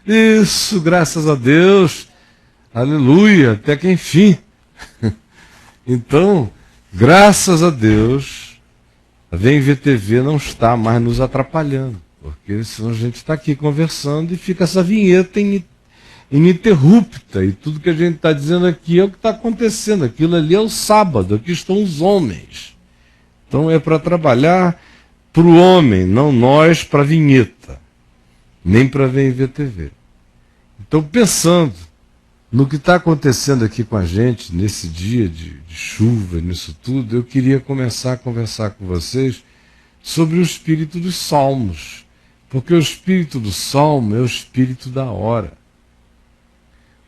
Isso, graças a Deus. Aleluia, até que enfim. Então, graças a Deus, a Vem Ver TV não está mais nos atrapalhando, porque senão a gente está aqui conversando e fica essa vinheta ininterrupta, e tudo que a gente está dizendo aqui é o que está acontecendo. Aquilo ali é o sábado, aqui estão os homens. Então é para trabalhar para o homem, não nós para a vinheta, nem para Vem Ver TV. Então, pensando no que está acontecendo aqui com a gente, nesse dia de chuva, nisso tudo, eu queria começar a conversar com vocês sobre o espírito dos salmos, porque o espírito do salmo é o espírito da hora.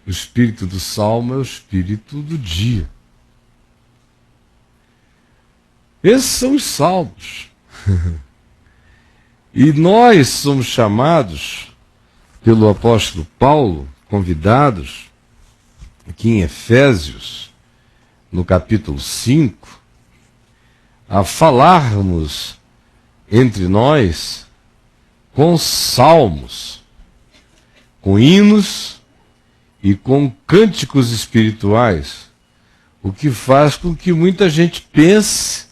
O espírito do salmo é o espírito do dia. Esses são os salmos. E nós somos chamados pelo apóstolo Paulo, convidados, aqui em Efésios, no capítulo 5, a falarmos entre nós com salmos, com hinos e com cânticos espirituais, o que faz com que muita gente pense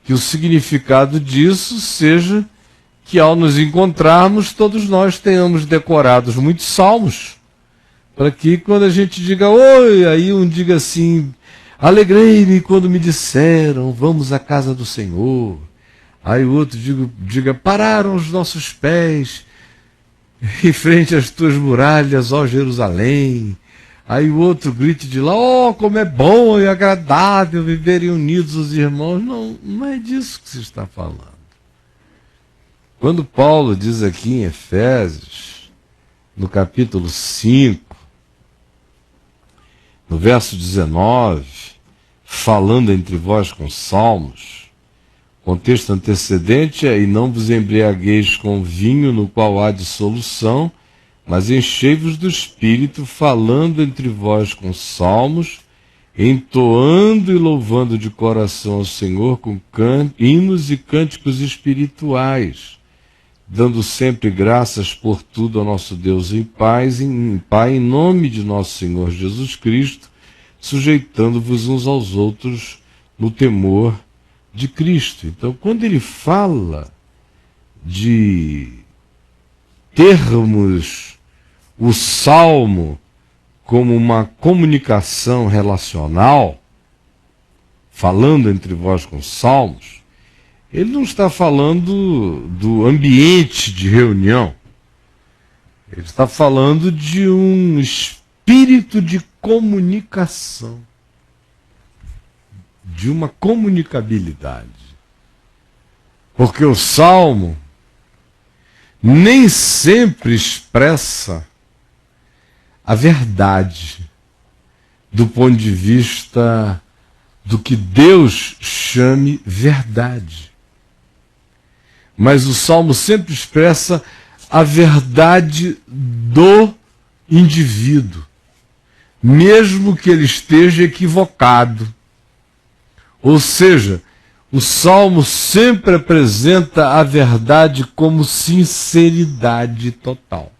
que o significado disso seja que ao nos encontrarmos, todos nós tenhamos decorados muitos salmos, para que quando a gente diga oi, aí um diga assim, alegrei-me quando me disseram, vamos à casa do Senhor. Aí o outro diga, pararam os nossos pés em frente às tuas muralhas, ó Jerusalém. Aí o outro grite de lá, oh, como é bom e agradável viverem unidos os irmãos. Não, não é disso que se está falando. Quando Paulo diz aqui em Efésios, no capítulo 5, no verso 19, falando entre vós com salmos, contexto antecedente é, e não vos embriagueis com vinho no qual há dissolução, mas enchei-vos do Espírito, falando entre vós com salmos, entoando e louvando de coração ao Senhor com hinos e cânticos espirituais, dando sempre graças por tudo ao nosso Deus em paz, Pai, em nome de nosso Senhor Jesus Cristo, sujeitando-vos uns aos outros no temor de Cristo. Então, quando ele fala de termos o salmo como uma comunicação relacional, falando entre vós com salmos, ele não está falando do ambiente de reunião. Ele está falando de um espírito de comunicação, de uma comunicabilidade. Porque o salmo nem sempre expressa a verdade do ponto de vista do que Deus chame verdade. Mas o salmo sempre expressa a verdade do indivíduo, mesmo que ele esteja equivocado. Ou seja, o salmo sempre apresenta a verdade como sinceridade total.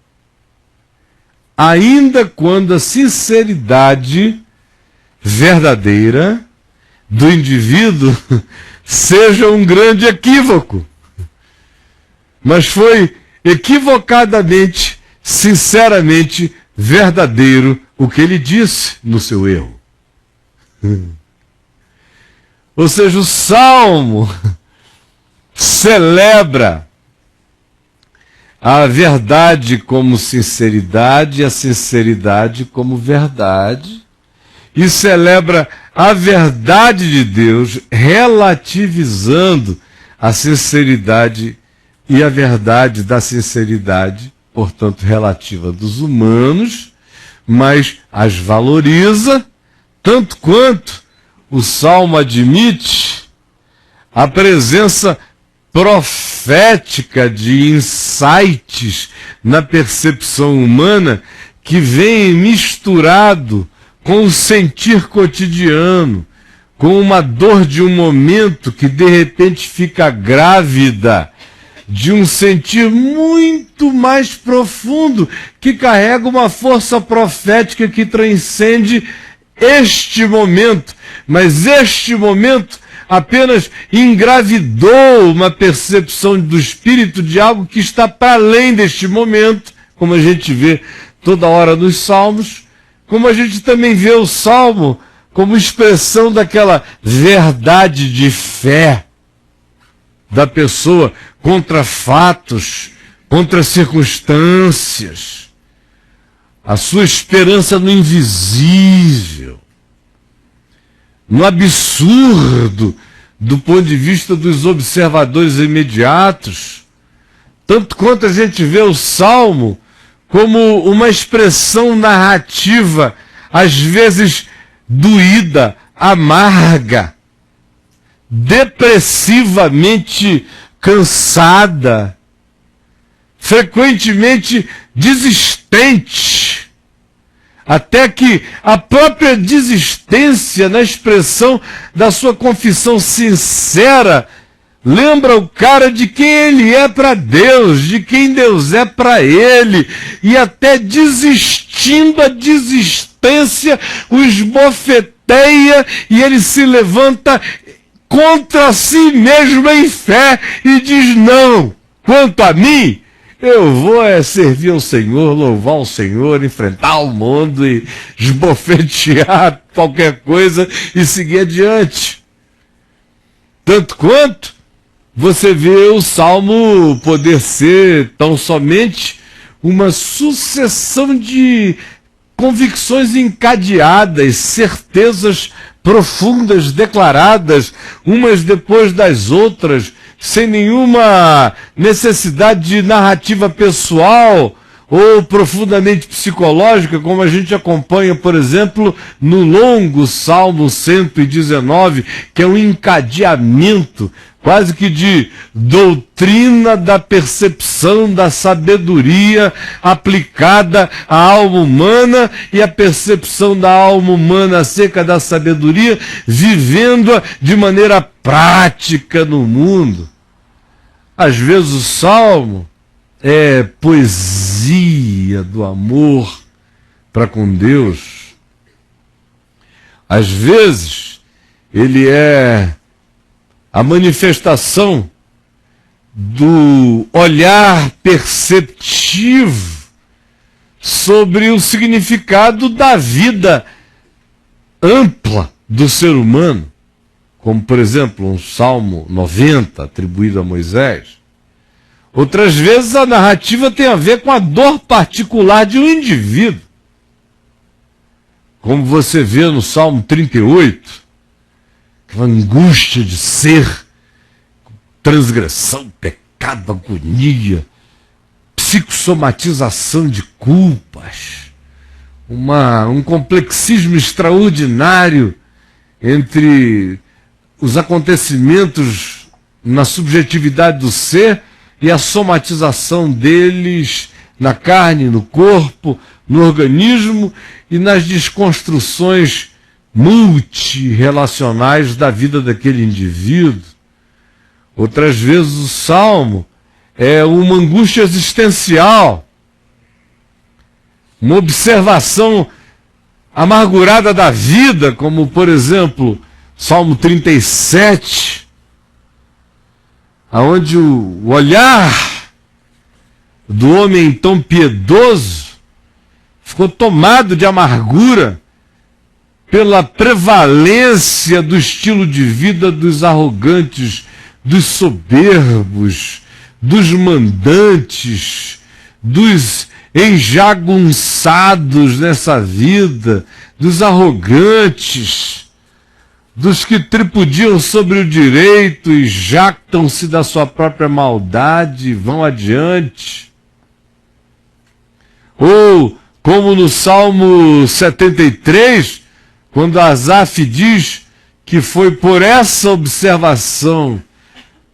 Ainda quando a sinceridade verdadeira do indivíduo seja um grande equívoco. Mas foi equivocadamente, sinceramente, verdadeiro o que ele disse no seu erro. Ou seja, o salmo celebra a verdade como sinceridade, a sinceridade como verdade, e celebra a verdade de Deus, relativizando a sinceridade e a verdade da sinceridade, portanto relativa dos humanos, mas as valoriza, tanto quanto o Salmo admite a presença profética de insights na percepção humana que vem misturado com o sentir cotidiano, com uma dor de um momento que de repente fica grávida de um sentir muito mais profundo, que carrega uma força profética que transcende este momento. Mas este momento apenas engravidou uma percepção do Espírito de algo que está para além deste momento, como a gente vê toda hora nos Salmos, como a gente também vê o Salmo como expressão daquela verdade de fé da pessoa contra fatos, contra circunstâncias, a sua esperança no invisível, no absurdo do ponto de vista dos observadores imediatos, tanto quanto a gente vê o Salmo como uma expressão narrativa, às vezes doída, amarga, depressivamente cansada, frequentemente desistente, até que a própria desistência na expressão da sua confissão sincera lembra o cara de quem ele é para Deus, de quem Deus é para ele, e até desistindo a desistência o esbofeteia e ele se levanta contra si mesmo em fé e diz: não, quanto a mim, eu vou servir ao Senhor, louvar o Senhor, enfrentar o mundo e esbofetear qualquer coisa e seguir adiante. Tanto quanto você vê o Salmo poder ser tão somente uma sucessão de convicções encadeadas, certezas profundas declaradas, umas depois das outras, sem nenhuma necessidade de narrativa pessoal ou profundamente psicológica, como a gente acompanha, por exemplo, no longo Salmo 119, que é um encadeamento quase que de doutrina da percepção da sabedoria aplicada à alma humana e a percepção da alma humana acerca da sabedoria, vivendo-a de maneira prática no mundo. Às vezes o Salmo é poesia do amor para com Deus. Às vezes ele é a manifestação do olhar perceptivo sobre o significado da vida ampla do ser humano, como, por exemplo, um Salmo 90 atribuído a Moisés. Outras vezes a narrativa tem a ver com a dor particular de um indivíduo, como você vê no Salmo 38, aquela angústia de ser, transgressão, pecado, agonia, psicossomatização de culpas, um complexismo extraordinário entre os acontecimentos na subjetividade do ser e a somatização deles na carne, no corpo, no organismo e nas desconstruções multirrelacionais da vida daquele indivíduo. Outras vezes o Salmo é uma angústia existencial, uma observação amargurada da vida, como, por exemplo, Salmo 37, onde o olhar do homem tão piedoso ficou tomado de amargura pela prevalência do estilo de vida dos arrogantes, dos soberbos, dos mandantes, dos enjagunçados nessa vida, dos arrogantes, dos que tripudiam sobre o direito e jactam-se da sua própria maldade e vão adiante. Ou, como no Salmo 73, quando Asaf diz que foi por essa observação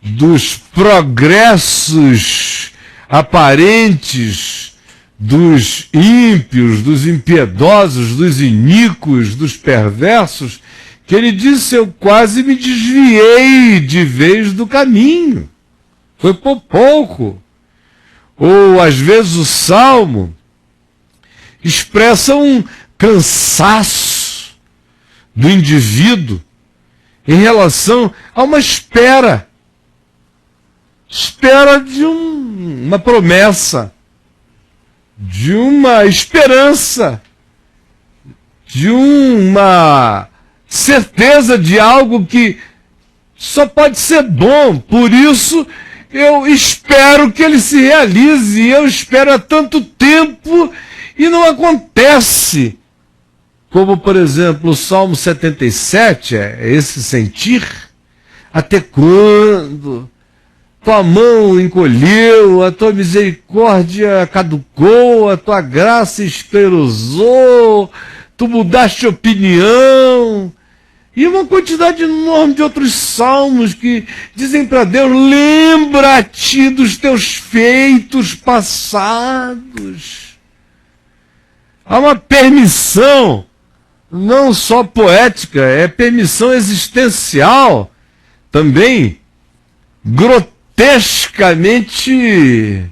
dos progressos aparentes dos ímpios, dos impiedosos, dos iníquos, dos perversos, que ele disse: eu quase me desviei de vez do caminho. foi por pouco. Ou, às vezes, o Salmo expressa um cansaço do indivíduo em relação a uma espera. Espera de uma promessa, de uma esperança, de uma certeza de algo que só pode ser bom. Por isso, eu espero que ele se realize. Eu espero há tanto tempo e não acontece. Como, por exemplo, o Salmo 77, é esse sentir. Até quando tua mão encolheu, a tua misericórdia caducou, a tua graça esclerosou, tu mudaste de opinião. E uma quantidade enorme de outros salmos que dizem para Deus: lembra-te dos teus feitos passados. Há uma permissão, não só poética, é permissão existencial, também grotescamente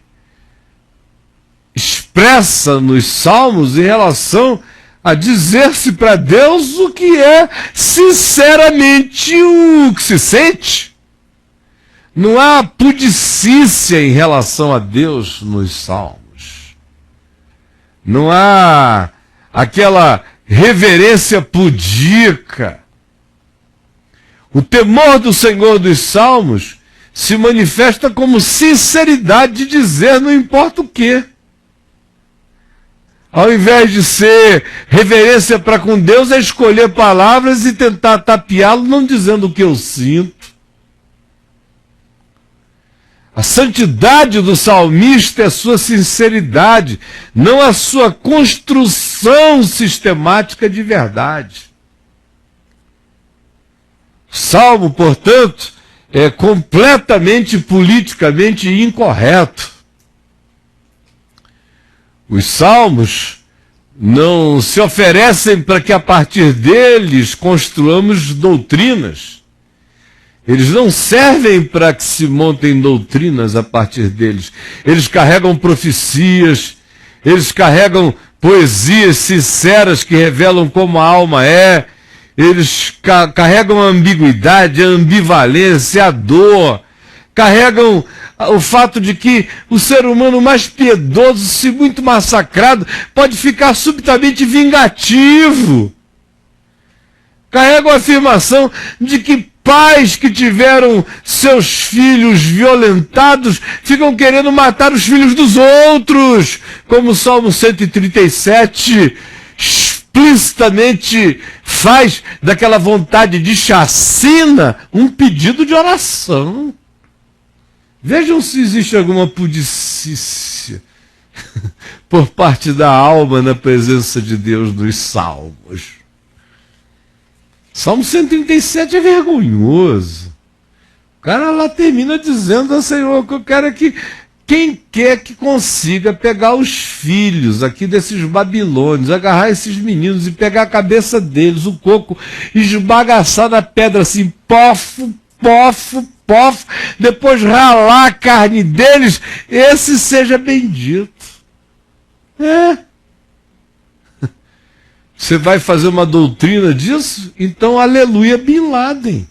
expressa nos salmos em relação a dizer-se para Deus o que é sinceramente o que se sente. Não há pudicícia em relação a Deus nos salmos. Não há aquela reverência pudica. O temor do Senhor dos salmos se manifesta como sinceridade de dizer não importa o quê. Ao invés de ser reverência para com Deus, é escolher palavras e tentar tapeá-lo, não dizendo o que eu sinto. A santidade do salmista é a sua sinceridade, não a sua construção sistemática de verdade. O salmo, portanto, é completamente politicamente incorreto. Os salmos não se oferecem para que a partir deles construamos doutrinas. Eles não servem para que se montem doutrinas a partir deles. Eles carregam profecias, eles carregam poesias sinceras que revelam como a alma é, eles carregam a ambiguidade, a ambivalência, a dor, carregam o fato de que o ser humano mais piedoso, se muito massacrado, pode ficar subitamente vingativo. Carregam a afirmação de que pais que tiveram seus filhos violentados ficam querendo matar os filhos dos outros, como o Salmo 137 explicitamente faz daquela vontade de chacina um pedido de oração. Vejam se existe alguma pudicícia por parte da alma na presença de Deus nos salmos. Salmo 137 é vergonhoso. O cara lá termina dizendo ao Senhor que eu quero é que quem quer que consiga pegar os filhos aqui desses babilônios, agarrar esses meninos e pegar a cabeça deles, o coco, e esbagaçar na pedra assim, pofo, pofo, pofo, depois ralar a carne deles, esse seja bendito. Você vai fazer uma doutrina disso? Então, aleluia, Bin Laden.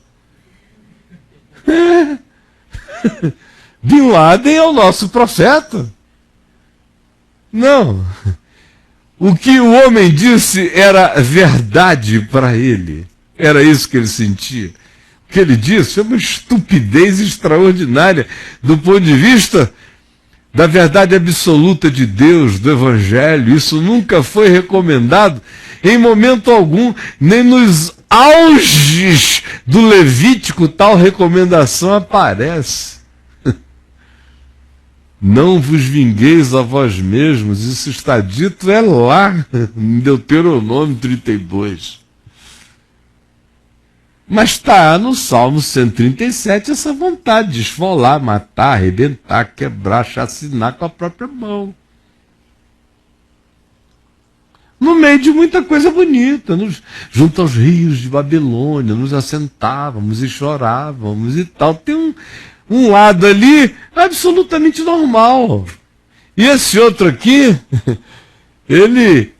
Bin Laden é o nosso profeta. Não. O que o homem disse era verdade para ele. Era isso que ele sentia. O que ele disse é uma estupidez extraordinária do ponto de vista da verdade absoluta de Deus, do Evangelho. Isso nunca foi recomendado em momento algum, nem nos auges do Levítico tal recomendação aparece. Não vos vingueis a vós mesmos, isso está dito lá, em Deuteronômio 32. Mas está no Salmo 137 essa vontade de esfolar, matar, arrebentar, quebrar, chacinar com a própria mão. No meio de muita coisa bonita, junto aos rios de Babilônia, nos assentávamos e chorávamos e tal. Tem Um lado ali, absolutamente normal. E esse outro aqui, ele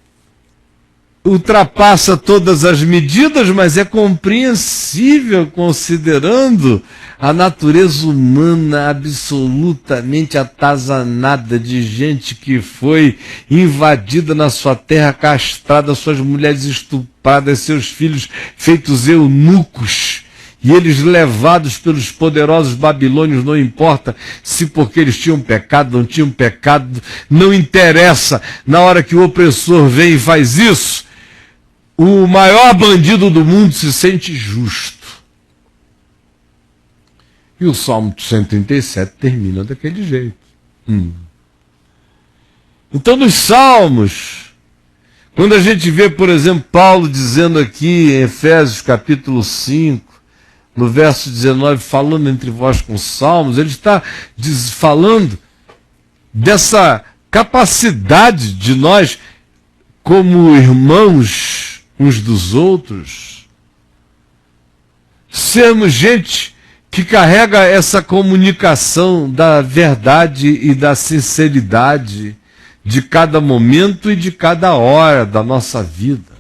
ultrapassa todas as medidas, mas é compreensível considerando a natureza humana absolutamente atazanada de gente que foi invadida na sua terra, castrada, suas mulheres estupradas, seus filhos feitos eunucos. E eles levados pelos poderosos babilônios, não importa se porque eles tinham pecado, não tinham pecado, não interessa. Na hora que o opressor vem e faz isso, o maior bandido do mundo se sente justo. E o Salmo 137 termina daquele jeito. Então, nos Salmos, quando a gente vê, por exemplo, Paulo dizendo aqui em Efésios capítulo 5, no verso 19, falando entre vós com salmos, ele está falando dessa capacidade de nós, como irmãos uns dos outros, sermos gente que carrega essa comunicação da verdade e da sinceridade de cada momento e de cada hora da nossa vida.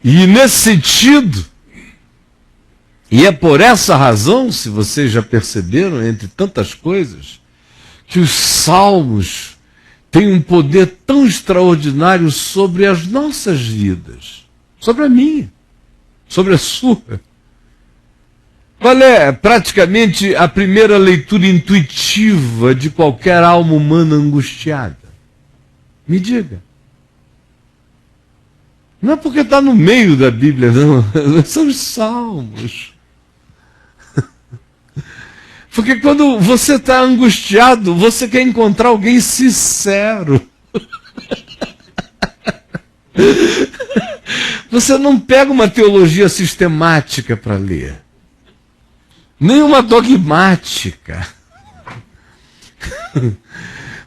E nesse sentido, e é por essa razão, se vocês já perceberam, entre tantas coisas, que os salmos têm um poder tão extraordinário sobre as nossas vidas, sobre a minha, sobre a sua. Qual é praticamente a primeira leitura intuitiva de qualquer alma humana angustiada? Me diga. Não é porque está no meio da Bíblia, não. São os salmos. Porque quando você está angustiado, você quer encontrar alguém sincero. Você não pega uma teologia sistemática para ler. Nem uma dogmática.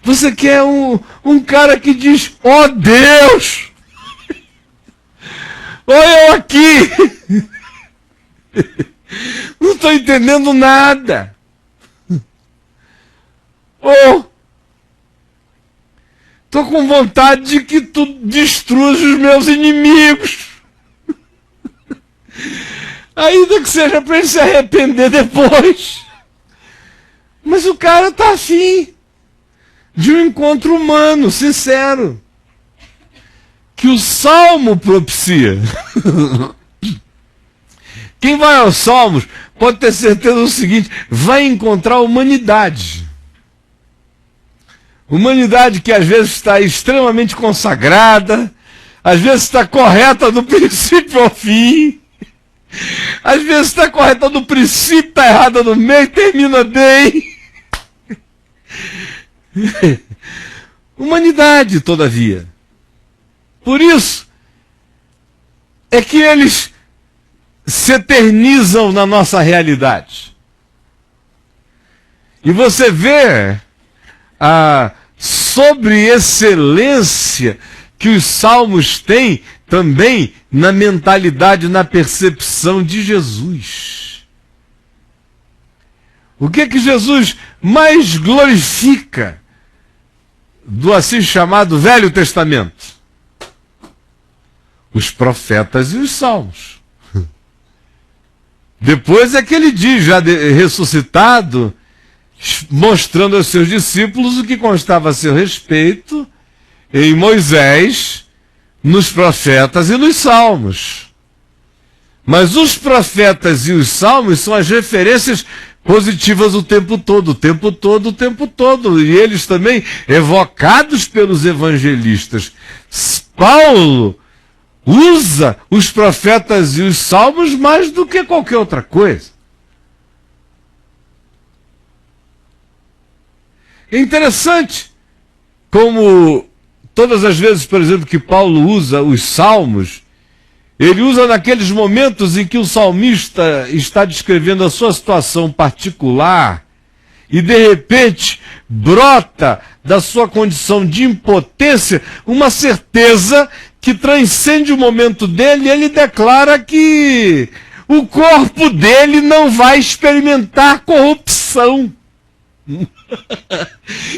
Você quer um cara que diz, ó Deus! Olha eu aqui! Não estou entendendo nada. Estou com vontade de que tu destruas os meus inimigos. Ainda que seja para ele se arrepender depois. Mas o cara está afim de um encontro humano, sincero, que o Salmo propicia. Quem vai aos Salmos pode ter certeza do seguinte, vai encontrar humanidade. Humanidade que às vezes está extremamente consagrada, às vezes está correta do princípio ao fim, às vezes está correta do princípio, está errada no meio e termina bem. Humanidade, todavia. Por isso é que eles se eternizam na nossa realidade. E você vê a sobre-excelência que os salmos têm também na mentalidade, na percepção de Jesus. O que é que Jesus mais glorifica do assim chamado Velho Testamento? Os profetas e os salmos. Depois é que ele diz, já ressuscitado, mostrando aos seus discípulos o que constava a seu respeito em Moisés, nos profetas e nos salmos. Mas os profetas e os salmos são as referências positivas o tempo todo, o tempo todo, o tempo todo. E eles também evocados pelos evangelistas. Paulo usa os profetas e os salmos mais do que qualquer outra coisa. É interessante como todas as vezes, por exemplo, que Paulo usa os salmos, ele usa naqueles momentos em que o salmista está descrevendo a sua situação particular e de repente brota da sua condição de impotência uma certeza que transcende o momento dele, e ele declara que o corpo dele não vai experimentar corrupção.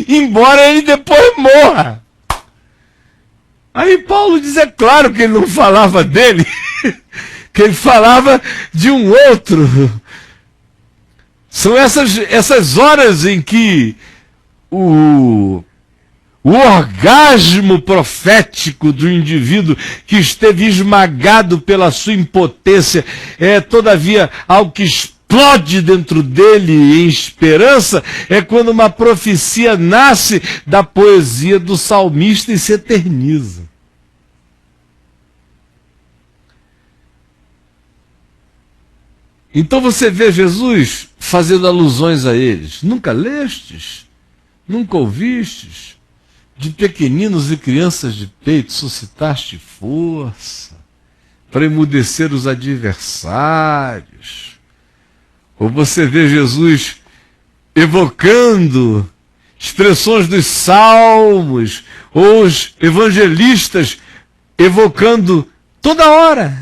Embora ele depois morra. Aí Paulo diz, é claro que ele não falava dele, que ele falava de um outro. São essas horas em que o orgasmo profético do indivíduo que esteve esmagado pela sua impotência é, todavia, algo que explode dentro dele em esperança, é quando uma profecia nasce da poesia do salmista e se eterniza. Então você vê Jesus fazendo alusões a eles. Nunca lestes? Nunca ouvistes? De pequeninos e crianças de peito suscitaste força para emudecer os adversários. Ou você vê Jesus evocando expressões dos salmos, ou os evangelistas evocando toda hora.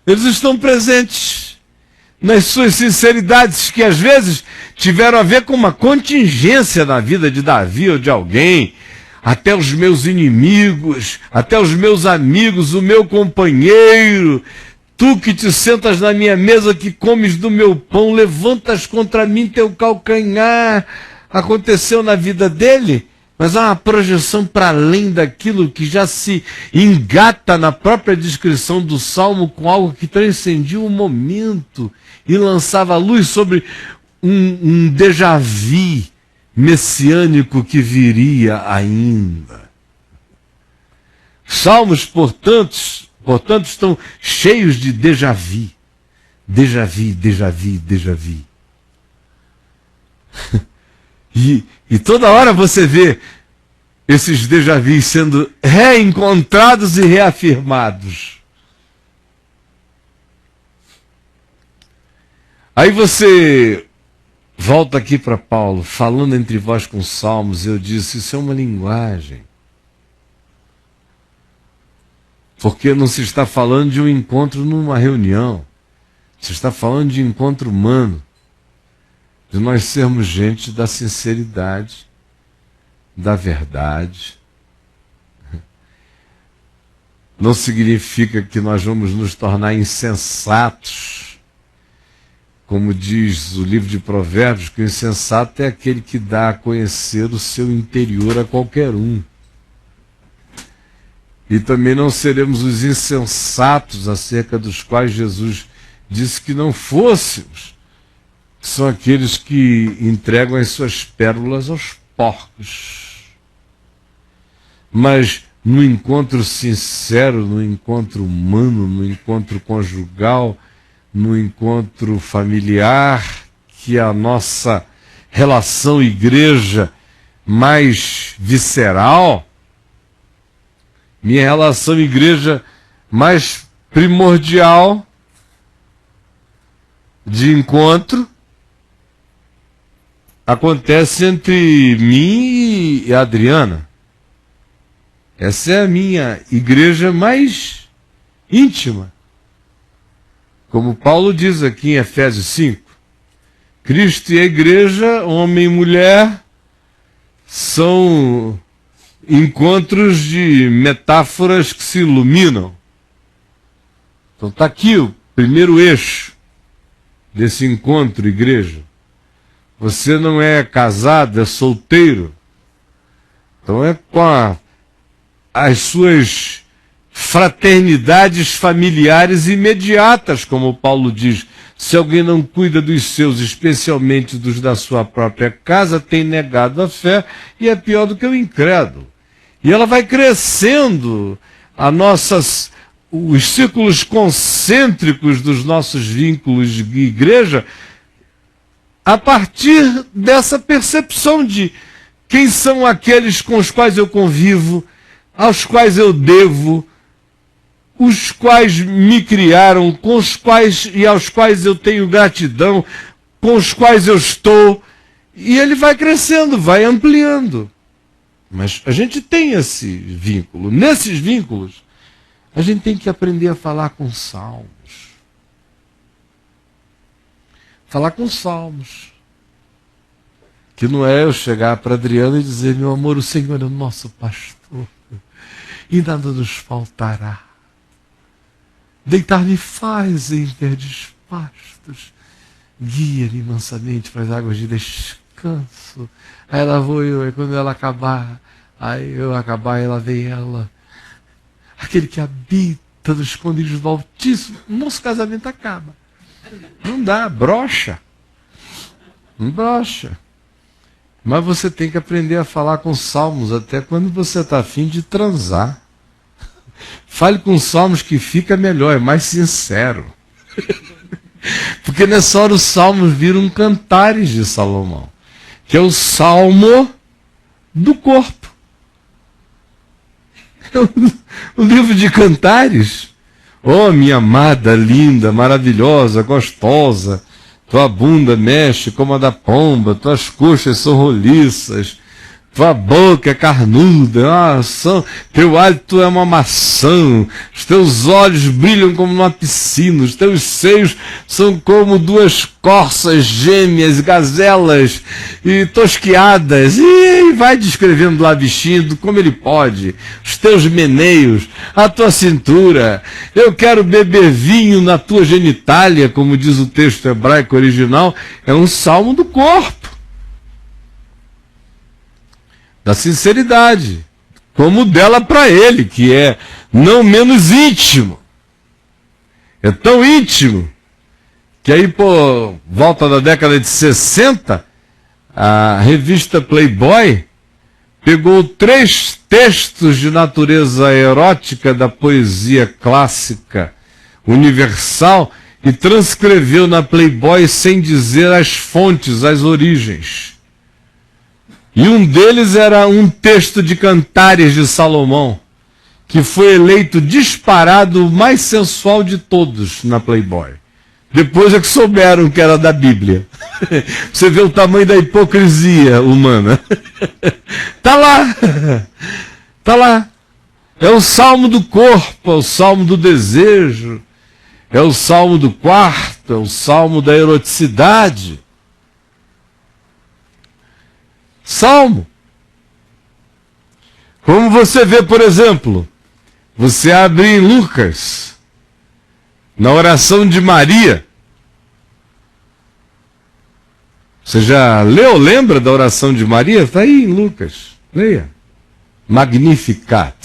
Eles estão presentes nas suas sinceridades, que às vezes tiveram a ver com uma contingência na vida de Davi ou de alguém. Até os meus inimigos, até os meus amigos, o meu companheiro, tu que te sentas na minha mesa, que comes do meu pão, levantas contra mim teu calcanhar. Aconteceu na vida dele, mas há uma projeção para além daquilo que já se engata na própria descrição do Salmo com algo que transcendia o momento e lançava luz sobre um déjà vu messiânico que viria ainda. Salmos, portanto, estão cheios de déjà vu. Déjà vu, déjà vu, déjà vu. E toda hora você vê esses déjà vus sendo reencontrados e reafirmados. Aí você volta aqui para Paulo, falando entre vós com salmos, eu disse, isso é uma linguagem. Porque não se está falando de um encontro numa reunião. Se está falando de encontro humano. De nós sermos gente da sinceridade, da verdade. Não significa que nós vamos nos tornar insensatos. Como diz o livro de Provérbios, que o insensato é aquele que dá a conhecer o seu interior a qualquer um. E também não seremos os insensatos acerca dos quais Jesus disse que não fôssemos. São aqueles que entregam as suas pérolas aos porcos. Mas no encontro sincero, no encontro humano, no encontro conjugal, no encontro familiar, que é a nossa relação igreja mais visceral, minha relação igreja mais primordial de encontro, acontece entre mim e a Adriana. Essa é a minha igreja mais íntima. Como Paulo diz aqui em Efésios 5, Cristo e a igreja, homem e mulher, são encontros de metáforas que se iluminam. Então está aqui o primeiro eixo desse encontro, igreja. Você não é casado, é solteiro. Então é com as suas fraternidades familiares imediatas, como Paulo diz. Se alguém não cuida dos seus, especialmente dos da sua própria casa, tem negado a fé e é pior do que o incrédulo. E ela vai crescendo, os círculos concêntricos dos nossos vínculos de igreja, a partir dessa percepção de quem são aqueles com os quais eu convivo, aos quais eu devo, os quais me criaram, com os quais e aos quais eu tenho gratidão, com os quais eu estou, e ele vai crescendo, vai ampliando. Mas a gente tem esse vínculo. Nesses vínculos, a gente tem que aprender a falar com salmos. Falar com salmos. Que não é eu chegar para Adriana e dizer, meu amor, o Senhor é o nosso pastor, e nada nos faltará. Deitar-me faz em verdes pastos, guia-me mansamente para as águas de descanso. Aí lá vou eu, e quando ela acabar, aí eu acabar, ela vem ela. Aquele que habita nos esconderijos do Altíssimo, nosso casamento acaba. Não dá, brocha. Não brocha. Mas você tem que aprender a falar com salmos até quando você está afim de transar. Fale com salmos que fica melhor, é mais sincero. Porque nessa hora os salmos viram cantares de Salomão, que é o salmo do corpo. O livro de cantares. Oh, minha amada, linda, maravilhosa, gostosa, tua bunda mexe como a da pomba, tuas coxas são roliças, tua boca é carnuda, teu hálito é uma maçã, os teus olhos brilham como numa piscina, os teus seios são como duas corças gêmeas, gazelas e tosquiadas, e vai descrevendo lá vestido como ele pode, os teus meneios, a tua cintura, eu quero beber vinho na tua genitália, como diz o texto hebraico original, é um salmo do corpo. Da sinceridade, como dela para ele, que é não menos íntimo. É tão íntimo que aí, por volta da década de 60, a revista Playboy pegou 3 textos de natureza erótica da poesia clássica universal e transcreveu na Playboy sem dizer as fontes, as origens. E um deles era um texto de Cantares de Salomão, que foi eleito disparado o mais sensual de todos na Playboy. Depois é que souberam que era da Bíblia. Você vê o tamanho da hipocrisia humana. Tá lá. Tá lá. É o salmo do corpo, é o salmo do desejo, é o salmo do quarto, é o salmo da eroticidade. Salmo. Como você vê, por exemplo, você abre em Lucas, na oração de Maria. Você já leu, lembra da oração de Maria? Está aí em Lucas. Leia. Magnificat.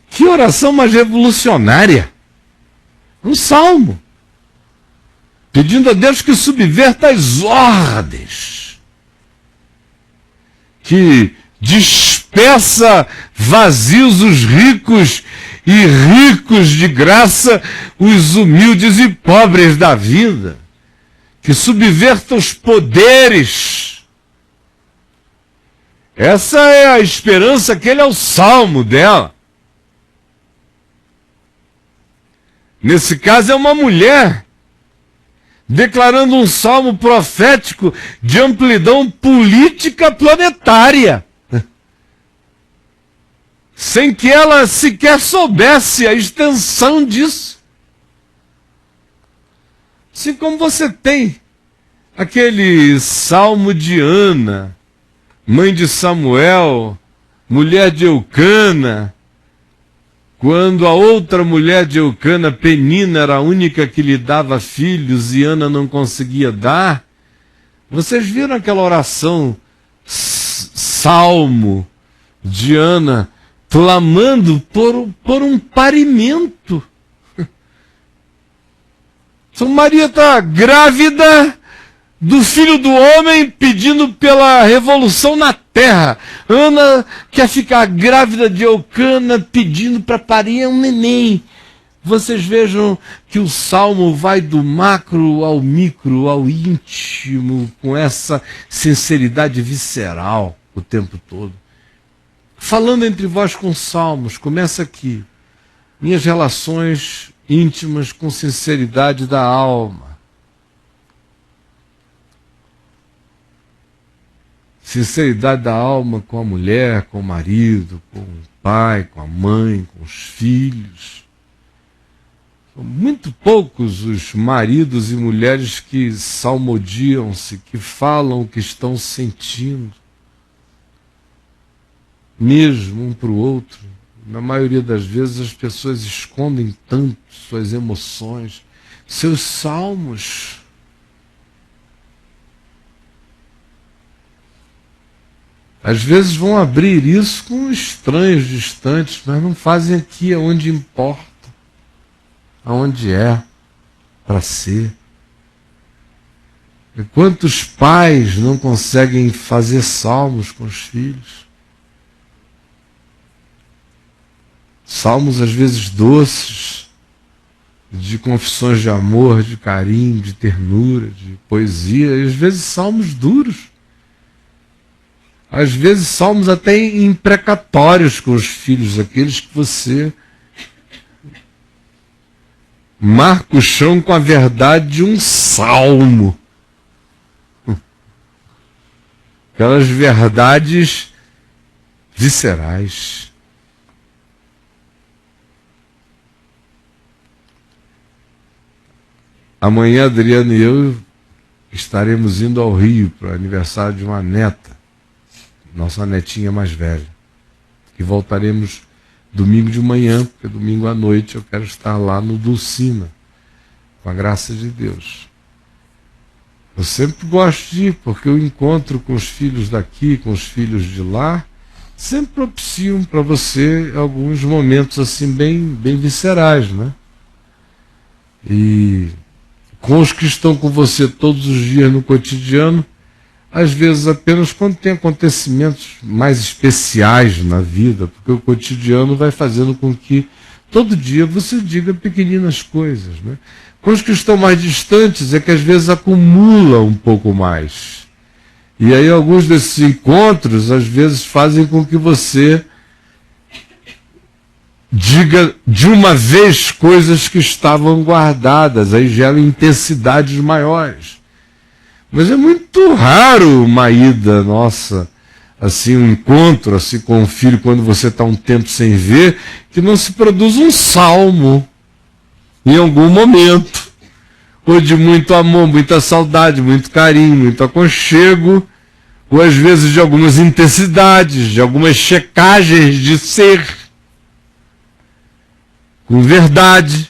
Que oração mais revolucionária. Um salmo. Pedindo a Deus que subverta as ordens. Que despeça vazios os ricos e ricos de graça os humildes e pobres da vida. Que subverta os poderes. Essa é a esperança, aquele é o salmo dela. Nesse caso é uma mulher declarando um salmo profético de amplidão política planetária, sem que ela sequer soubesse a extensão disso. Assim como você tem aquele salmo de Ana, mãe de Samuel, mulher de Eucana, quando a outra mulher de Eucana, Penina, era a única que lhe dava filhos e Ana não conseguia dar, vocês viram aquela oração, salmo de Ana, clamando por um parimento. Então Maria está grávida do filho do homem, pedindo pela revolução na terra. Ana quer ficar grávida de Eucana, pedindo para parir um neném. Vocês vejam que o salmo vai do macro ao micro, ao íntimo, com essa sinceridade visceral o tempo todo. Falando entre vós com salmos, começa aqui. Minhas relações íntimas com sinceridade da alma. Sinceridade da alma com a mulher, com o marido, com o pai, com a mãe, com os filhos. Muito poucos os maridos e mulheres que salmodiam-se, que falam o que estão sentindo, mesmo um para o outro. Na maioria das vezes as pessoas escondem tanto suas emoções, seus salmos. Às vezes vão abrir isso com estranhos distantes, mas não fazem aqui aonde importa, aonde é para ser. E quantos pais não conseguem fazer salmos com os filhos? Salmos às vezes doces, de confissões de amor, de carinho, de ternura, de poesia, e às vezes salmos duros. Às vezes salmos até imprecatórios com os filhos, aqueles que você marca o chão com a verdade de um salmo. Aquelas verdades viscerais. Amanhã, Adriano e eu estaremos indo ao Rio para o aniversário de uma neta, nossa netinha mais velha. E voltaremos domingo de manhã, porque domingo à noite eu quero estar lá no Dulcina, com a graça de Deus. Eu sempre gosto de ir, porque o encontro com os filhos daqui, com os filhos de lá, sempre propiciam para você alguns momentos assim bem viscerais, né? E com os que estão com você todos os dias no cotidiano, às vezes apenas quando tem acontecimentos mais especiais na vida, porque o cotidiano vai fazendo com que todo dia você diga pequeninas coisas, né? Com os que estão mais distantes é que às vezes acumula um pouco mais. E aí alguns desses encontros às vezes fazem com que você diga de uma vez coisas que estavam guardadas, aí geram intensidades maiores. Mas é muito raro uma ida nossa, assim, um encontro assim, com um filho quando você está um tempo sem ver, que não se produz um salmo em algum momento, ou de muito amor, muita saudade, muito carinho, muito aconchego, ou às vezes de algumas intensidades, de algumas checagens de ser, com verdade,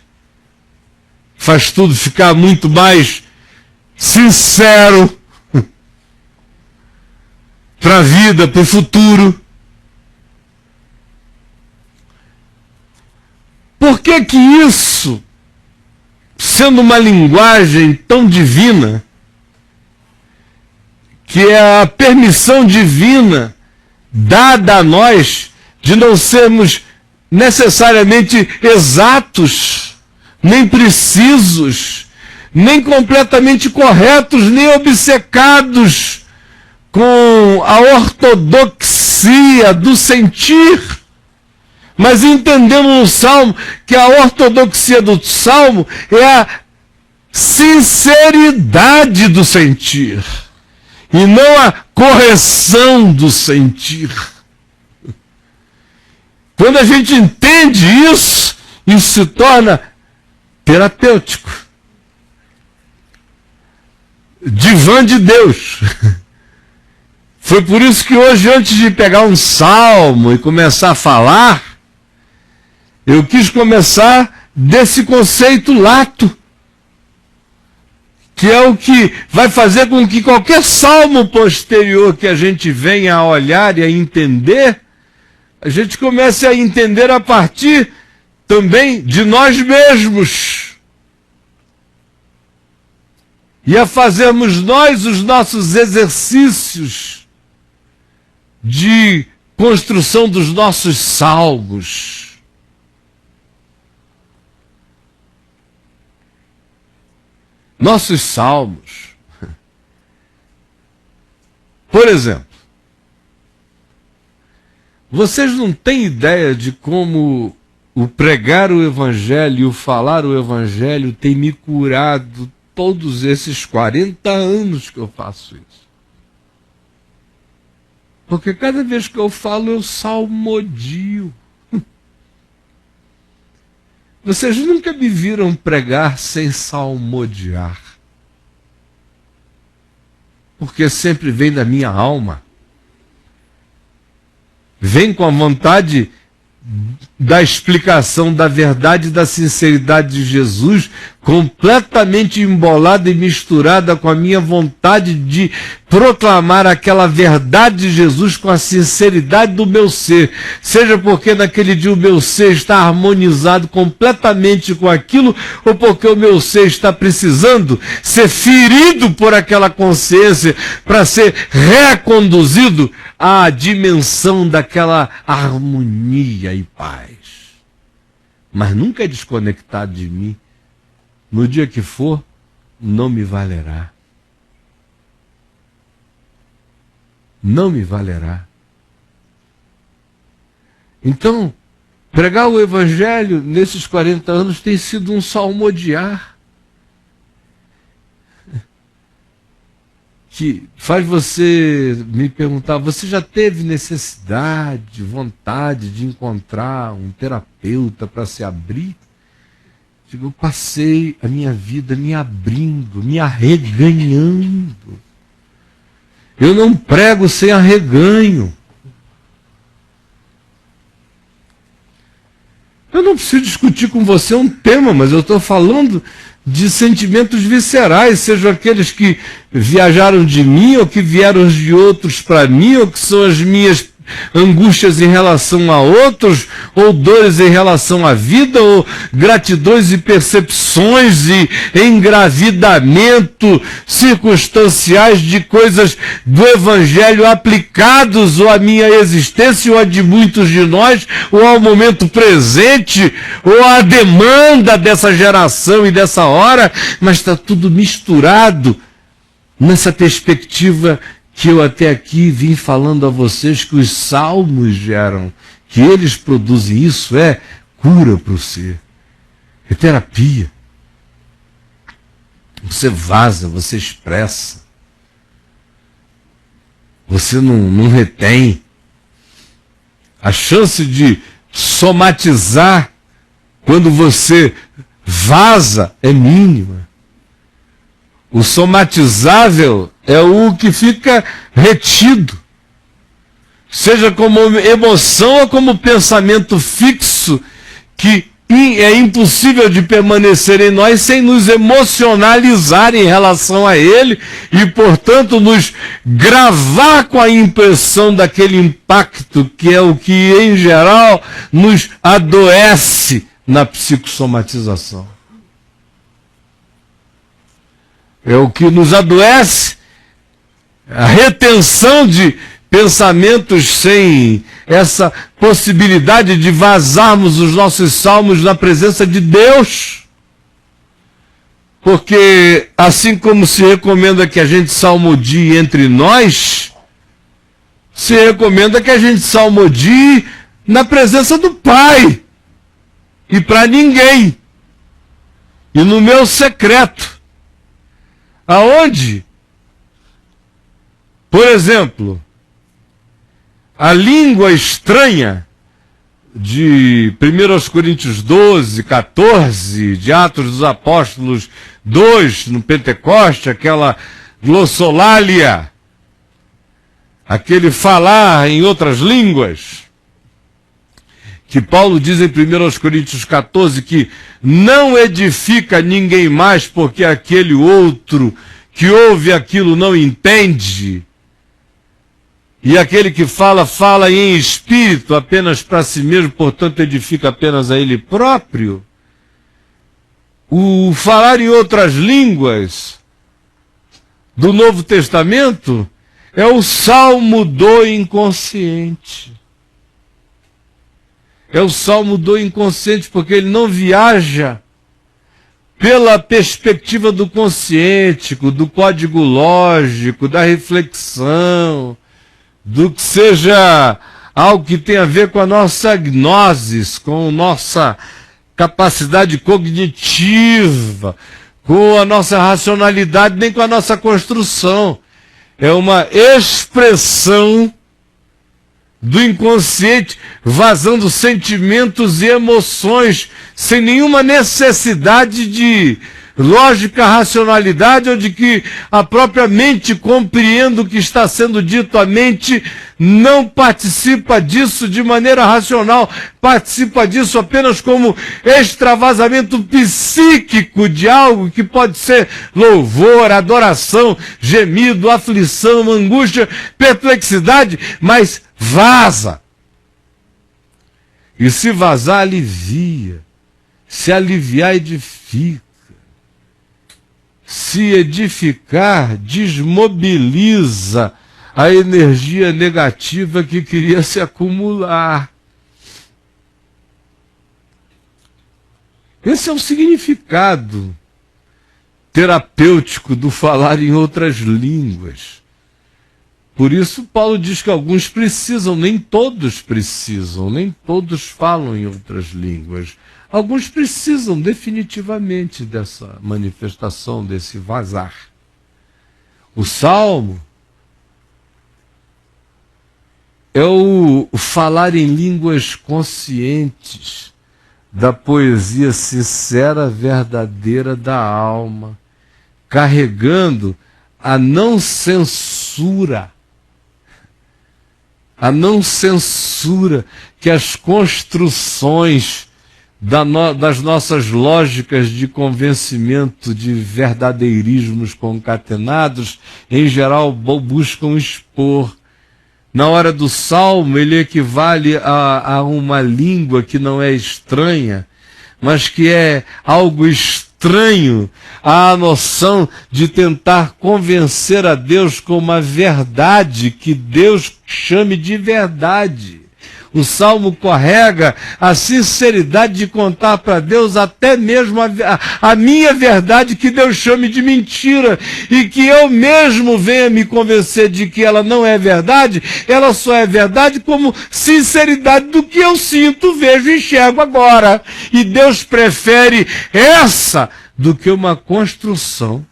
faz tudo ficar muito mais sincero para a vida, para o futuro. Por que que isso, sendo uma linguagem tão divina, que é a permissão divina dada a nós de não sermos necessariamente exatos, nem precisos, nem completamente corretos, nem obcecados com a ortodoxia do sentir, mas entendendo no Salmo que a ortodoxia do Salmo é a sinceridade do sentir, e não a correção do sentir. Quando a gente entende isso, isso se torna terapêutico. Divã de Deus. Foi por isso que hoje, antes de pegar um salmo e começar a falar, eu quis começar desse conceito lato, que é o que vai fazer com que qualquer salmo posterior que a gente venha a olhar e a entender, a gente comece a entender a partir também de nós mesmos. E a fazermos nós os nossos exercícios de construção dos nossos salmos. Nossos salmos. Por exemplo, vocês não têm ideia de como o pregar o Evangelho e o falar o Evangelho tem me curado todos esses 40 anos que eu faço isso. Porque cada vez que eu falo, eu salmodio. Vocês nunca me viram pregar sem salmodiar, porque sempre vem da minha alma, vem com a vontade da explicação da verdade e da sinceridade de Jesus, completamente embolada e misturada com a minha vontade de proclamar aquela verdade de Jesus com a sinceridade do meu ser, seja porque naquele dia o meu ser está harmonizado completamente com aquilo, ou porque o meu ser está precisando ser ferido por aquela consciência para ser reconduzido à dimensão daquela harmonia e paz. Mas nunca é desconectado de mim. No dia que for, não me valerá. Não me valerá. Então, pregar o Evangelho nesses 40 anos tem sido um salmodiar que faz você me perguntar: você já teve necessidade, vontade de encontrar um terapeuta para se abrir? Digo, eu passei a minha vida me abrindo, me arreganhando. Eu não prego sem arreganho. Eu não preciso discutir com você um tema, mas eu estou falando de sentimentos viscerais, sejam aqueles que viajaram de mim, ou que vieram de outros para mim, ou que são as minhas angústias em relação a outros, ou dores em relação à vida, ou gratidões e percepções e engravidamento circunstanciais de coisas do Evangelho aplicados ou à minha existência, ou a de muitos de nós, ou ao momento presente, ou à demanda dessa geração e dessa hora, mas está tudo misturado nessa perspectiva que eu até aqui vim falando a vocês que os salmos geram, que eles produzem. Isso é cura para o ser, é terapia. Você vaza, você expressa, você não retém. A chance de somatizar quando você vaza é mínima. O somatizável é o que fica retido, seja como emoção ou como pensamento fixo, que é impossível de permanecer em nós sem nos emocionalizar em relação a ele e, portanto, nos gravar com a impressão daquele impacto, que é o que, em geral, nos adoece na psicossomatização. É o que nos adoece, a retenção de pensamentos sem essa possibilidade de vazarmos os nossos salmos na presença de Deus. Porque assim como se recomenda que a gente salmodie entre nós, se recomenda que a gente salmodie na presença do Pai. E para ninguém. E no meu secreto. Aonde, por exemplo, a língua estranha de 1 Coríntios 12, 14, de Atos dos Apóstolos 2, no Pentecoste, aquela glossolalia, aquele falar em outras línguas, que Paulo diz em 1 Coríntios 14 que não edifica ninguém mais porque aquele outro que ouve aquilo não entende. E aquele que fala, fala em espírito apenas para si mesmo, portanto edifica apenas a ele próprio. O falar em outras línguas do Novo Testamento é o salmo do inconsciente. É o salmo do inconsciente, porque ele não viaja pela perspectiva do consciente, do código lógico, da reflexão, do que seja algo que tenha a ver com a nossa gnosis, com a nossa capacidade cognitiva, com a nossa racionalidade, nem com a nossa construção. É uma expressão do inconsciente, vazando sentimentos e emoções, sem nenhuma necessidade de lógica, racionalidade, ou de que a própria mente compreenda o que está sendo dito. A mente não participa disso de maneira racional, participa disso apenas como extravasamento psíquico de algo que pode ser louvor, adoração, gemido, aflição, angústia, perplexidade, mas vaza. E se vazar, alivia. Se aliviar, edifica. Se edificar, desmobiliza a energia negativa que queria se acumular. Esse é o significado terapêutico do falar em outras línguas. Por isso, Paulo diz que alguns precisam, nem todos falam em outras línguas. Alguns precisam definitivamente dessa manifestação, desse vazar. O Salmo é o falar em línguas conscientes da poesia sincera, verdadeira da alma, carregando a não censura que as construções das nossas lógicas de convencimento, de verdadeirismos concatenados, em geral buscam expor. Na hora do Salmo, ele equivale a uma língua que não é estranha, mas que é algo estranho à noção de tentar convencer a Deus com uma verdade que Deus chame de verdade. O Salmo carrega a sinceridade de contar para Deus até mesmo a minha verdade que Deus chame de mentira, e que eu mesmo venha me convencer de que ela não é verdade, ela só é verdade como sinceridade do que eu sinto, vejo e enxergo agora. E Deus prefere essa do que uma construção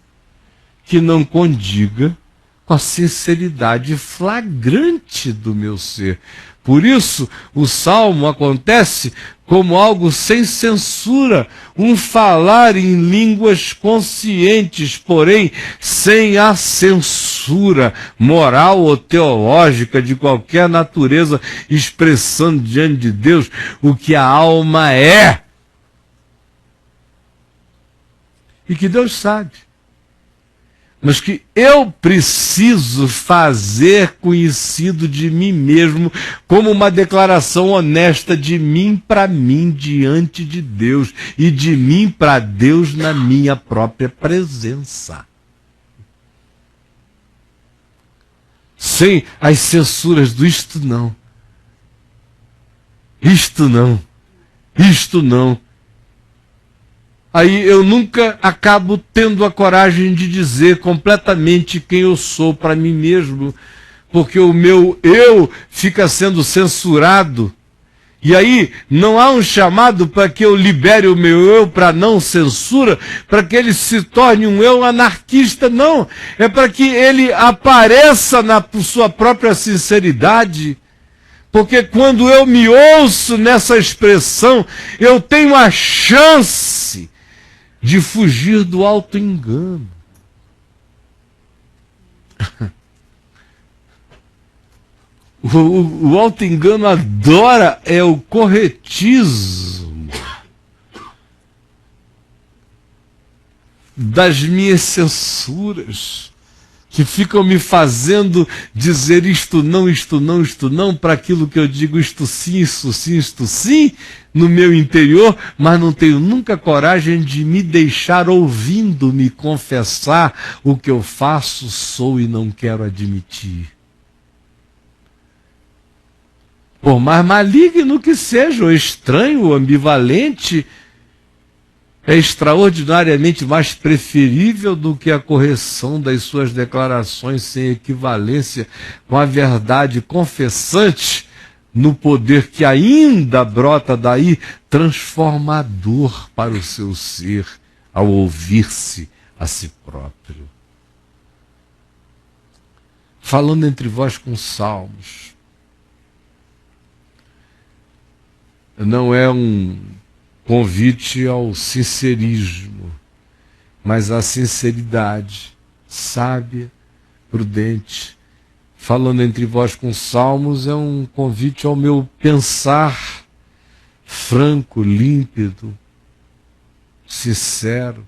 que não condiga com a sinceridade flagrante do meu ser. Por isso, o Salmo acontece como algo sem censura, um falar em línguas conscientes, porém sem a censura moral ou teológica de qualquer natureza, expressando diante de Deus o que a alma é. E que Deus sabe. Mas que eu preciso fazer conhecido de mim mesmo como uma declaração honesta de mim para mim diante de Deus e de mim para Deus na minha própria presença. Sem as censuras do isto não, isto não, isto não. Aí eu nunca acabo tendo a coragem de dizer completamente quem eu sou para mim mesmo, porque o meu eu fica sendo censurado. E aí não há um chamado para que eu libere o meu eu para não censura, para que ele se torne um eu anarquista, não. É para que ele apareça na sua própria sinceridade. Porque quando eu me ouço nessa expressão, eu tenho a chance de fugir do auto-engano. O auto-engano adora o corretismo das minhas censuras, que ficam me fazendo dizer isto não, para aquilo que eu digo isto sim, no meu interior, mas não tenho nunca coragem de me deixar ouvindo me confessar o que eu faço, sou e não quero admitir. Por mais maligno que seja, ou estranho, ou ambivalente, é extraordinariamente mais preferível do que a correção das suas declarações sem equivalência com a verdade confessante, no poder que ainda brota daí, transformador para o seu ser, ao ouvir-se a si próprio. Falando entre vós com salmos, não é um convite ao sincerismo, mas à sinceridade sábia, prudente. Falando entre vós com salmos é um convite ao meu pensar franco, límpido, sincero,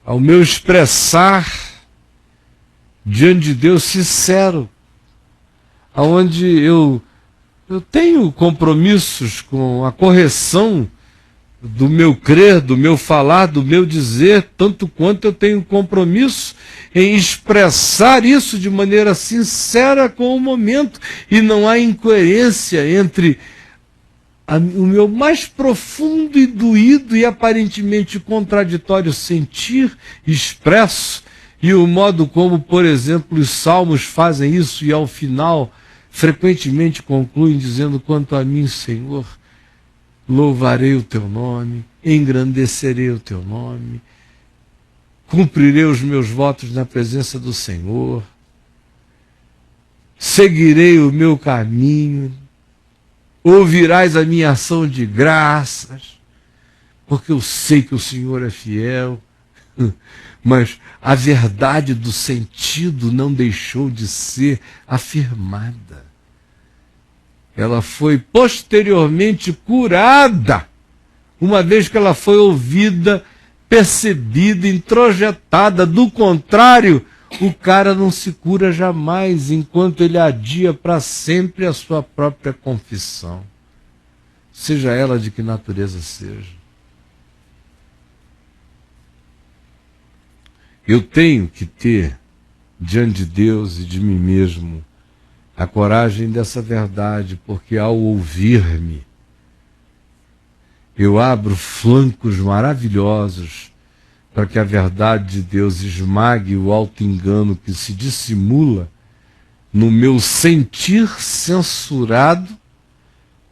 ao meu expressar diante de Deus sincero, aonde eu tenho compromissos com a correção do meu crer, do meu falar, do meu dizer, tanto quanto eu tenho compromisso em expressar isso de maneira sincera com o momento, e não há incoerência entre o meu mais profundo e doído e aparentemente contraditório sentir expresso e o modo como, por exemplo, os salmos fazem isso e ao final frequentemente concluem dizendo: quanto a mim, Senhor, louvarei o teu nome, engrandecerei o teu nome, cumprirei os meus votos na presença do Senhor, seguirei o meu caminho, ouvirás a minha ação de graças, porque eu sei que o Senhor é fiel. Mas a verdade do sentido não deixou de ser afirmada. Ela foi posteriormente curada, uma vez que ela foi ouvida, percebida, introjetada. Do contrário, o cara não se cura jamais enquanto ele adia para sempre a sua própria confissão, seja ela de que natureza seja. Eu tenho que ter, diante de Deus e de mim mesmo, a coragem dessa verdade, porque ao ouvir-me, eu abro flancos maravilhosos para que a verdade de Deus esmague o auto-engano que se dissimula no meu sentir censurado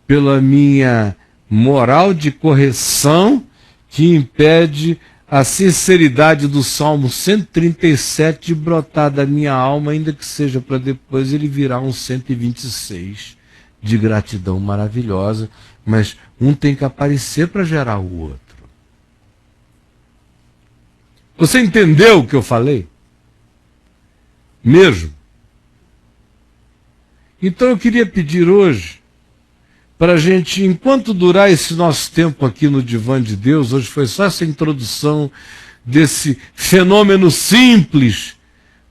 pela minha moral de correção, que impede a sinceridade do Salmo 137 de brotar da minha alma, ainda que seja para depois ele virar um 126 de gratidão maravilhosa, mas um tem que aparecer para gerar o outro. Você entendeu o que eu falei? Mesmo? Então eu queria pedir hoje, para a gente, enquanto durar esse nosso tempo aqui no Divã de Deus, hoje foi só essa introdução desse fenômeno simples,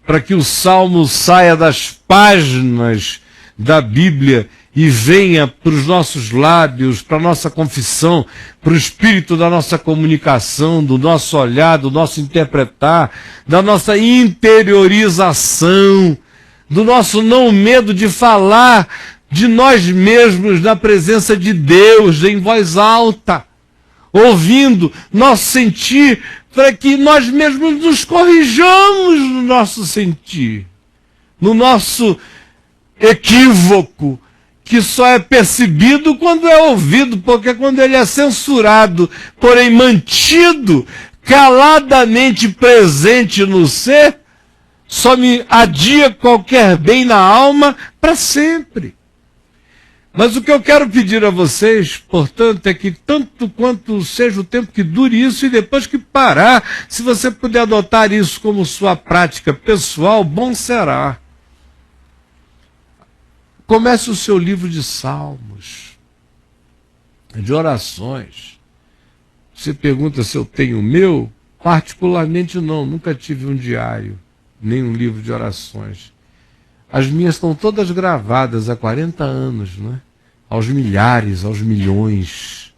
para que o Salmo saia das páginas da Bíblia e venha para os nossos lábios, para a nossa confissão, para o espírito da nossa comunicação, do nosso olhar, do nosso interpretar, da nossa interiorização, do nosso não medo de falar de nós mesmos na presença de Deus, em voz alta, ouvindo nosso sentir, para que nós mesmos nos corrijamos no nosso sentir, no nosso equívoco, que só é percebido quando é ouvido, porque quando ele é censurado, porém mantido caladamente presente no ser, só me adia qualquer bem na alma para sempre. Mas o que eu quero pedir a vocês, portanto, é que tanto quanto seja o tempo que dure isso, e depois que parar, se você puder adotar isso como sua prática pessoal, bom será. Comece o seu livro de salmos, de orações. Você pergunta se eu tenho o meu? Particularmente não, nunca tive um diário, nem um livro de orações. As minhas estão todas gravadas há 40 anos, né? Aos milhares, aos milhões.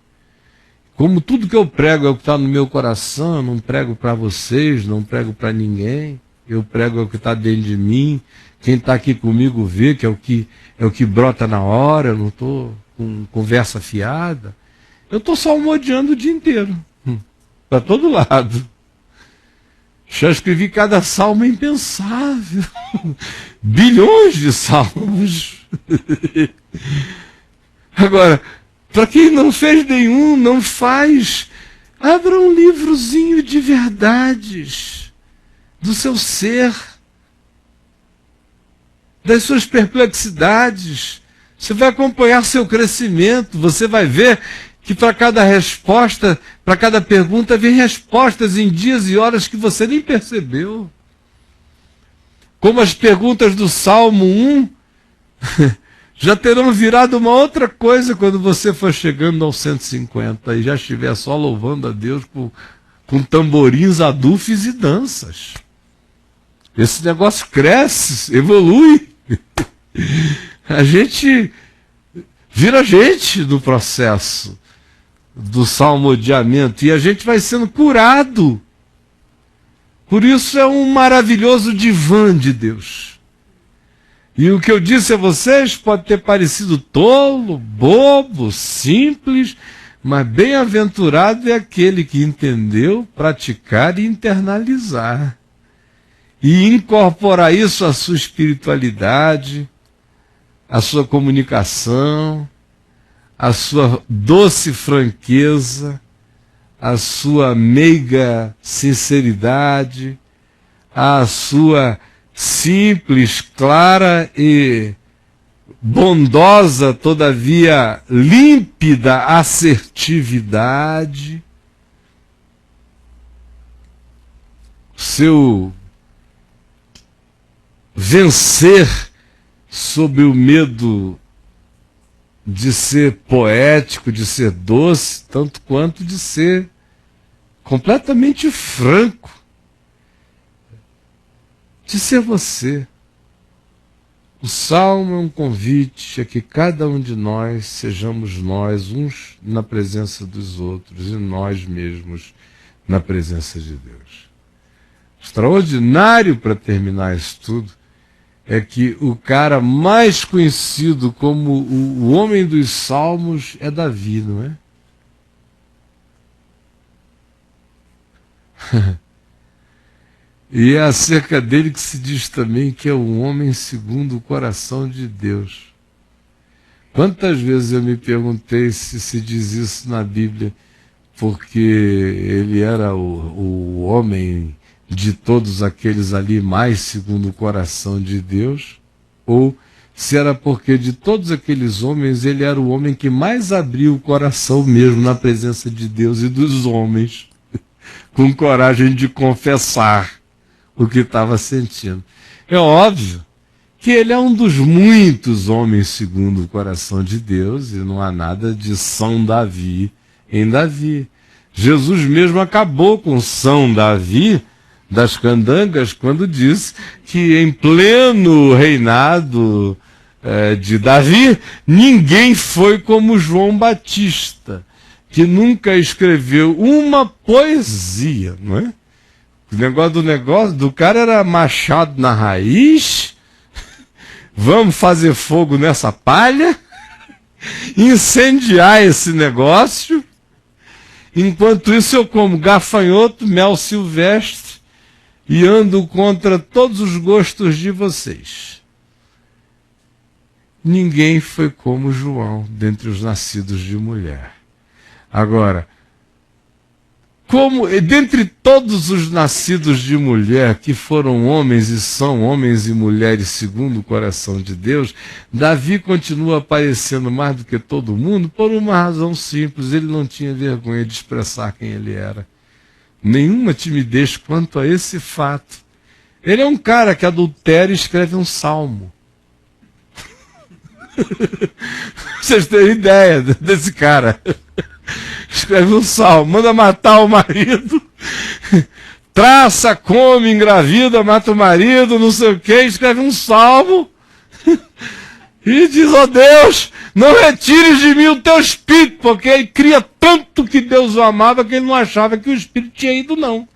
Como tudo que eu prego é o que está no meu coração, eu não prego para vocês, não prego para ninguém. Eu prego o que está dentro de mim. Quem está aqui comigo vê que é o que brota na hora, eu não estou com conversa fiada. Eu estou salmodiando o dia inteiro, para todo lado. Já escrevi cada salmo impensável. Bilhões de salmos. Agora, para quem não fez nenhum, não faz, abra um livrozinho de verdades do seu ser, das suas perplexidades, Você vai acompanhar seu crescimento, você vai ver que para cada resposta, para cada pergunta, vem respostas em dias e horas que você nem percebeu. Como as perguntas do Salmo 1 já terão virado uma outra coisa quando você for chegando aos 150 e já estiver só louvando a Deus com tamborins, adufes e danças. Esse negócio cresce, evolui. A gente vira gente no processo do salmodiamento e a gente vai sendo curado. Por isso é um maravilhoso divã de Deus. E o que eu disse a vocês pode ter parecido tolo, bobo, simples, mas bem-aventurado é aquele que entendeu, praticar e internalizar. E incorporar isso à sua espiritualidade, à sua comunicação, à sua doce franqueza, à sua meiga sinceridade, à sua simples, clara e bondosa, todavia límpida assertividade, seu vencer sobre o medo de ser poético, de ser doce, tanto quanto de ser completamente franco, de ser você. O Salmo é um convite a que cada um de nós sejamos nós, uns na presença dos outros e nós mesmos na presença de Deus. Extraordinário para terminar isso tudo é que o cara mais conhecido como o homem dos salmos é Davi, não é? E é acerca dele que se diz também que é um homem segundo o coração de Deus. Quantas vezes eu me perguntei se diz isso na Bíblia, porque ele era o homem de todos aqueles ali mais segundo o coração de Deus, ou se era porque de todos aqueles homens ele era o homem que mais abriu o coração mesmo na presença de Deus e dos homens, com coragem de confessar o que estava sentindo. É óbvio que ele é um dos muitos homens segundo o coração de Deus, e não há nada de São Davi em Davi. Jesus mesmo acabou com São Davi das candangas quando disse que em pleno reinado de Davi, ninguém foi como João Batista, que nunca escreveu uma poesia, não é? O negócio do cara era machado na raiz, vamos fazer fogo nessa palha, incendiar esse negócio, enquanto isso eu como gafanhoto, mel silvestre, e ando contra todos os gostos de vocês. Ninguém foi como João, dentre os nascidos de mulher. Agora, como dentre todos os nascidos de mulher, que foram homens e são homens e mulheres segundo o coração de Deus, Davi continua aparecendo mais do que todo mundo por uma razão simples: ele não tinha vergonha de expressar quem ele era. Nenhuma timidez quanto a esse fato. Ele é um cara que adultera e escreve um salmo. Vocês têm ideia desse cara? Escreve um salmo, manda matar o marido, traça, come, engravida, mata o marido, não sei o quê, escreve um salmo e diz: ó Deus, não retires de mim o teu espírito, porque ele cria tanto que Deus o amava que ele não achava que o espírito tinha ido, não.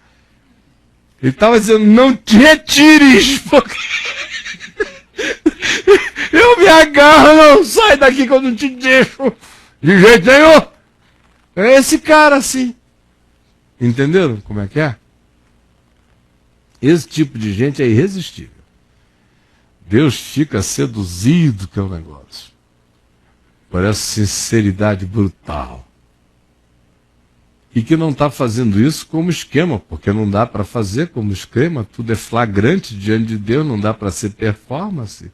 Ele estava dizendo: não te retires, porque eu me agarro, não sai daqui que eu não te deixo de jeito nenhum. É esse cara assim. Entenderam como é que é? Esse tipo de gente é irresistível. Deus fica seduzido com o negócio. Por essa sinceridade brutal. E que não está fazendo isso como esquema, porque não dá para fazer como esquema, tudo é flagrante diante de Deus, não dá para ser performance.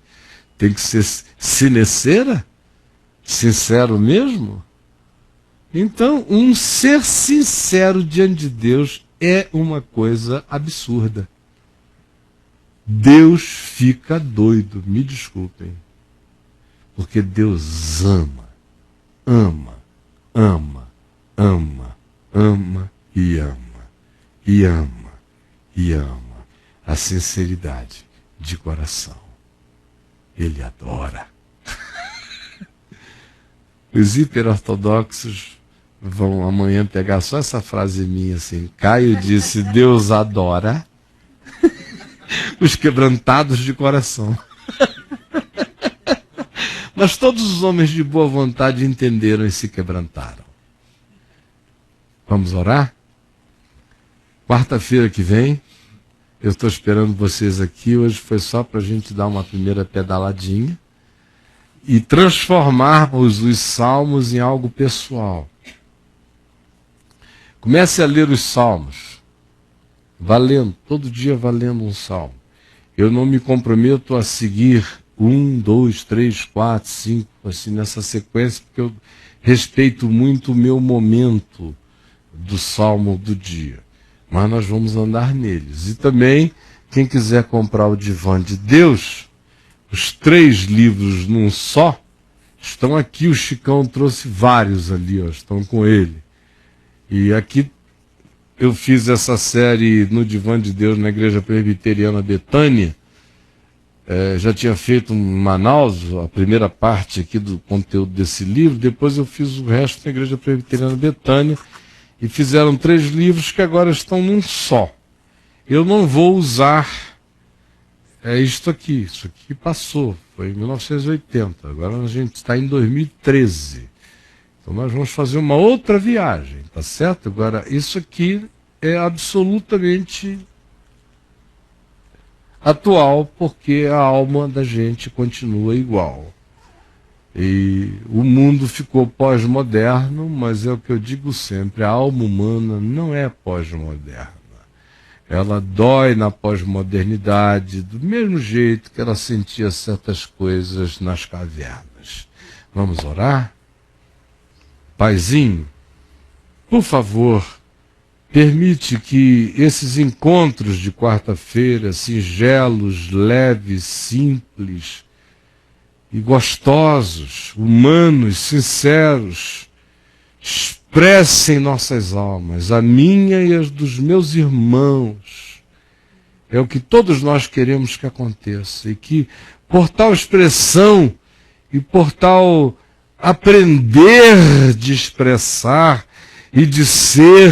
Tem que ser cineceira. Sincero mesmo? Então, um ser sincero diante de Deus é uma coisa absurda. Deus fica doido, me desculpem. Porque Deus ama, ama, ama, ama, ama e ama, e ama, e ama a sinceridade de coração. Ele adora. Os hiperortodoxos vão amanhã pegar só essa frase minha assim. Caio disse, Deus adora os quebrantados de coração. Mas todos os homens de boa vontade entenderam e se quebrantaram. Vamos orar? Quarta-feira que vem, eu estou esperando vocês aqui. Hoje foi só para a gente dar uma primeira pedaladinha e transformarmos os salmos em algo pessoal. Comece a ler os salmos, valendo, todo dia valendo um salmo. Eu não me comprometo a seguir 1, 2, 3, 4, 5, assim, nessa sequência, porque eu respeito muito o meu momento do salmo do dia. Mas nós vamos andar neles. E também, quem quiser comprar o Divã de Deus, os 3 livros num só, estão aqui. O Chicão trouxe vários ali, ó, estão com ele. E aqui eu fiz essa série no Divã de Deus na Igreja Presbiteriana Betânia. Já tinha feito em Manaus a primeira parte aqui do conteúdo desse livro. Depois eu fiz o resto na Igreja Presbiteriana Betânia. E fizeram 3 livros que agora estão num só. Eu não vou usar isto aqui. Isso aqui passou, foi em 1980. Agora a gente está em 2013. Então nós vamos fazer uma outra viagem, tá certo? Agora, isso aqui é absolutamente atual, porque a alma da gente continua igual. E o mundo ficou pós-moderno, mas é o que eu digo sempre, a alma humana não é pós-moderna. Ela dói na pós-modernidade, do mesmo jeito que ela sentia certas coisas nas cavernas. Vamos orar? Paizinho, por favor, permite que esses encontros de quarta-feira, singelos, leves, simples e gostosos, humanos, sinceros, expressem nossas almas, a minha e as dos meus irmãos. É o que todos nós queremos que aconteça. E que, por tal expressão e por tal aprender de expressar e de ser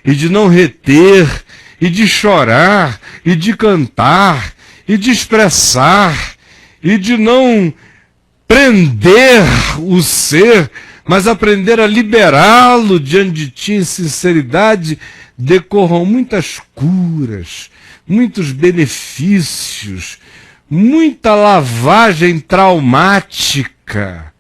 e de não reter e de chorar e de cantar e de expressar e de não prender o ser, mas aprender a liberá-lo diante de ti em sinceridade, decorram muitas curas, muitos benefícios, muita lavagem traumática,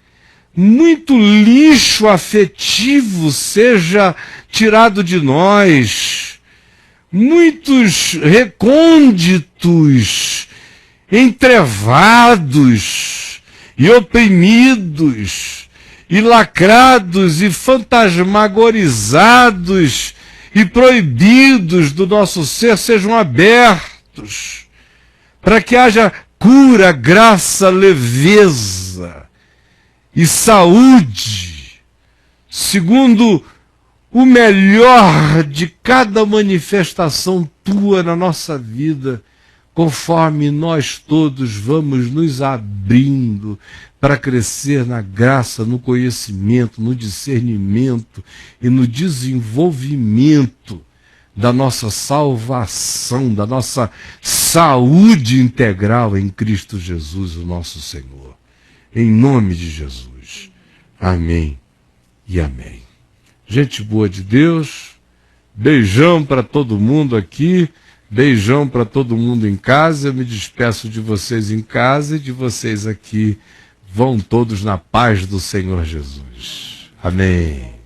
muito lixo afetivo seja tirado de nós, muitos recônditos, entrevados e oprimidos, e lacrados e fantasmagorizados e proibidos do nosso ser sejam abertos, para que haja cura, graça, leveza e saúde, segundo o melhor de cada manifestação tua na nossa vida, conforme nós todos vamos nos abrindo para crescer na graça, no conhecimento, no discernimento e no desenvolvimento da nossa salvação, da nossa saúde integral em Cristo Jesus, o nosso Senhor. Em nome de Jesus. Amém e amém. Gente boa de Deus, beijão para todo mundo aqui, beijão para todo mundo em casa. Eu me despeço de vocês em casa e de vocês aqui. Vão todos na paz do Senhor Jesus. Amém.